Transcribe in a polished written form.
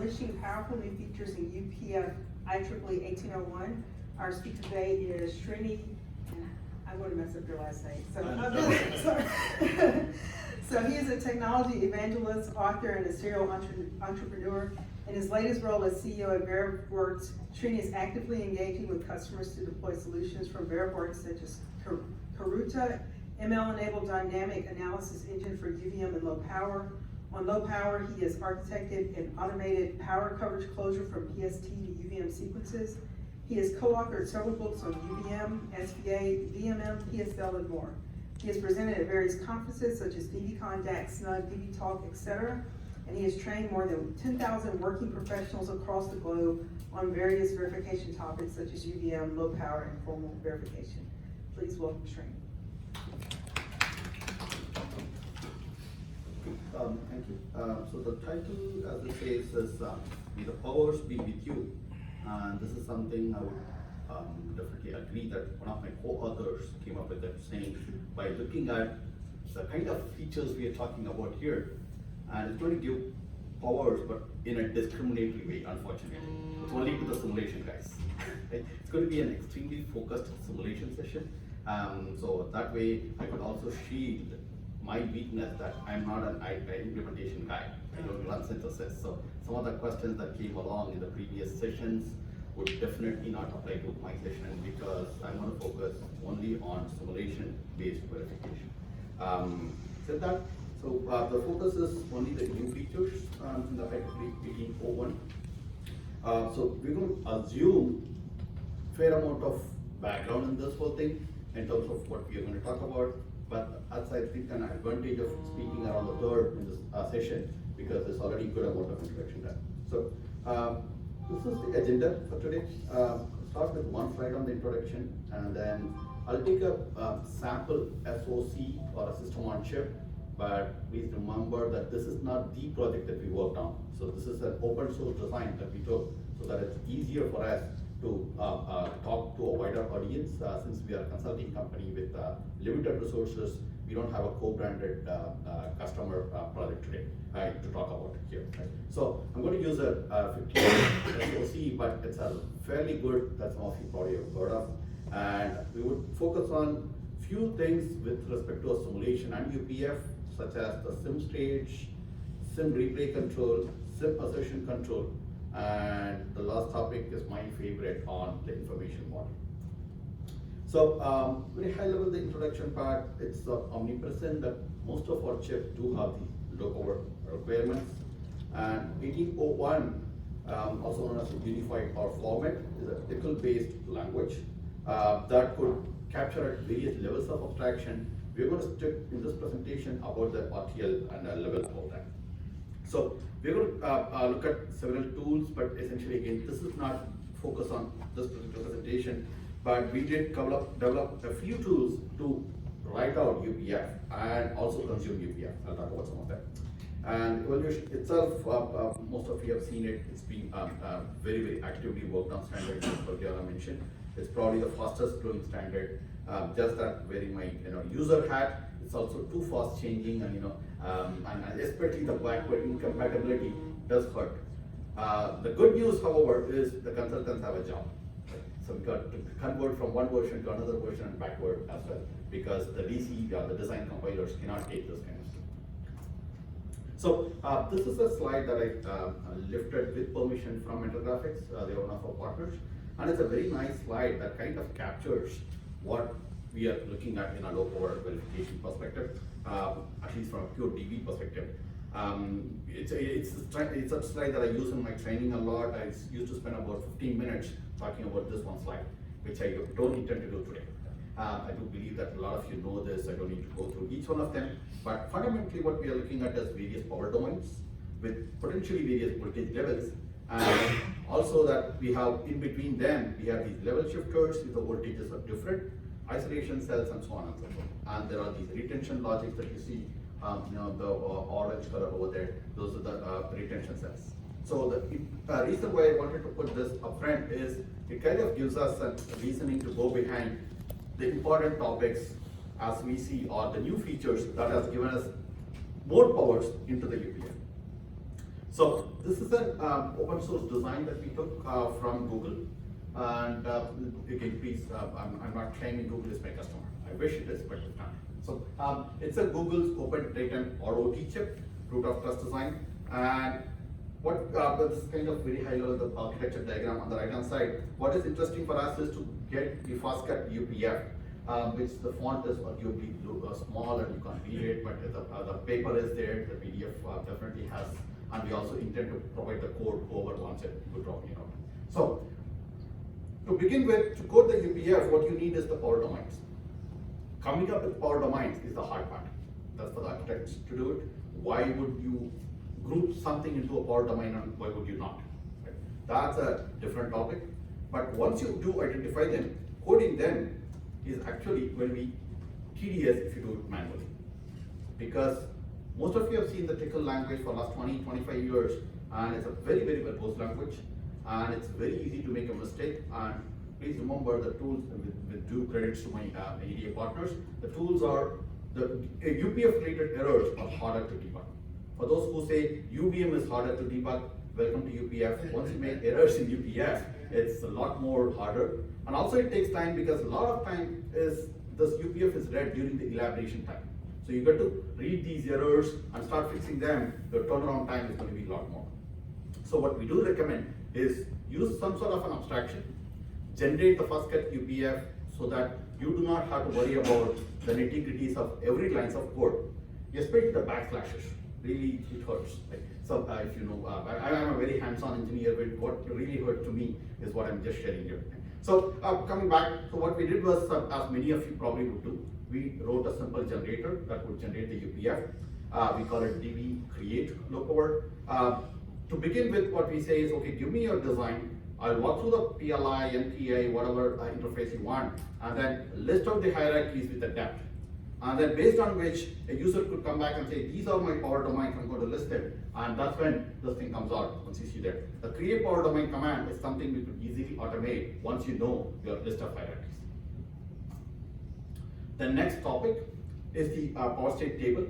unleashing powerful new features in UPF IEEE 1801. Our speaker today is Srini, and I'm going to mess up your last name. So he is a technology evangelist, author, and a serial entrepreneur. In his latest role as CEO at VeriWorks, Srini is actively engaging with customers to deploy solutions from VeriWorks such as Karuta, ML-enabled dynamic analysis engine for UVM and low power. On low power, he has architected an automated power coverage closure from PST to UVM sequences. He has co-authored several books on UVM, SVA, VMM, PSL, and more. He has presented at various conferences such as DVCon, DAX, SNUG, DVTalk, etc. And he has trained more than 10,000 working professionals across the globe on various verification topics such as UVM, low power, and formal verification. Please welcome Srini. Thank you. So the title, as it says, is May the Powers Be With You. And this is something I would definitely agree that one of my co-authors came up with that saying, by looking at the kind of features we are talking about here, and it's going to give powers, but in a discriminatory way, unfortunately. It's only to the simulation guys. It's going to be an extremely focused simulation session. So that way, I could also shield my weakness that I'm not an implementation guy. I don't run synthesis. So some of the questions that came along in the previous sessions would definitely not apply to my session because I'm going to focus only on simulation-based verification. Said that, so the focus is only the new features in the IEEE 1801. So we're going to assume fair amount of background in this whole thing in terms of what we are going to talk about. But as I think an advantage of speaking around the third in this session because there's already good amount of introduction there. So this is the agenda for today. Start with one slide on the introduction, and then I'll take a sample SoC or a system on chip. But please remember that this is not the project that we worked on. So this is an open source design that we took so that it's easier for us to talk to a wider audience. Since we are a consulting company with limited resources, we don't have a co-branded customer project today to talk about here. Right? So I'm going to use a 15 SoC, but it's a fairly good that some of you probably have heard of. And we would focus on few things with respect to a simulation and UPF, such as the sim stage, sim replay control, sim assertion control, and the last topic is my favorite on the information model. So very high level, the introduction part, it's omnipresent that most of our chips do have the low power requirements. And 1801, also known as a unified power format, is a TCL-based language that could capture at various levels of abstraction. We're going to stick in this presentation about the RTL and level of that. So we're going to look at several tools, but essentially again, this is not focused on this particular presentation, but we did develop a few tools to write out UPF and also consume UPF. I'll talk about some of them. And evaluation itself, most of you have seen it. It's been very, very actively worked on standard, as Diana mentioned. It's probably the fastest growing standard. Just that wearing my user hat, it's also too fast changing, and and especially the backward incompatibility does hurt. The good news, however, is the consultants have a job. So we got to convert from one version to another version and backward as well, because the DC, the design compilers cannot take this kind of stuff. So this is a slide that I lifted with permission from Mental Graphics. They are one of our partners, and it's a very nice slide that kind of captures what we are looking at in a low power verification perspective, at least from a pure DB perspective. It's a slide that I use in my training a lot. I used to spend about 15 minutes talking about this one slide, which I don't intend to do today. I do believe that a lot of you know this. I don't need to go through each one of them. But fundamentally, what we are looking at is various power domains with potentially various voltage levels. And also that we have in between them, we have these level shifters if the voltages are different, isolation cells, and so on and so forth. And there are these retention logics that you see, the orange color over there, those are the retention cells. So the reason why I wanted to put this up front is it kind of gives us a reasoning to go behind the important topics as we see, or the new features that has given us more powers into the UPF. So this is an open source design that we took from Google. And again, please, I'm not claiming Google is my customer. I wish it is, but it's not. So it's a Google's open daytime ROT chip, root of trust design. And what this is kind of very high level, the architecture diagram on the right hand side. What is interesting for us is to get the fastcut UPF, which the font is arguably small and you can't read it, but the paper is there, the PDF definitely has, and we also intend to provide the code whoever wants it, good drop, you know. So to begin with, to code the UPF, what you need is the power domains. Coming up with power domains is the hard part. That's for the architects to do it. Why would you group something into a power domain and why would you not? Right? That's a different topic. But once you do identify them, coding them is actually going to be tedious if you do it manually. Because most of you have seen the Tickle language for the last 20, 25 years, and it's a very, very verbose language, and it's very easy to make a mistake. And please remember the tools, with due credits to my ADA partners, the tools are, the UPF related errors are harder to debug. For those who say UVM is harder to debug, welcome to UPF. Once you make errors in UPF, it's a lot more harder. And also it takes time because a lot of time is, this UPF is read during the elaboration time. So you got to read these errors and start fixing them, your turnaround time is going to be a lot more. So what we do recommend is use some sort of an abstraction, generate the fastcut UPF so that you do not have to worry about the nitty-gritties of every lines of code, especially the backslashes. Really, it hurts. Like, so if you know, I'm a very hands-on engineer, but what really hurt to me is what I'm just sharing here. So coming back, so what we did was, as many of you probably would do, we wrote a simple generator that would generate the UPF. We call it DVCreate locover. To begin with, what we say is, okay, give me your design. I'll walk through the PLI, NPI, whatever interface you want, and then list out the hierarchies with the depth. And then based on which a user could come back and say, these are my power domains, I'm going to list them. And that's when this thing comes out, once you see that. The create power domain command is something we could easily automate once you know your list of hierarchies. The next topic is the power state table.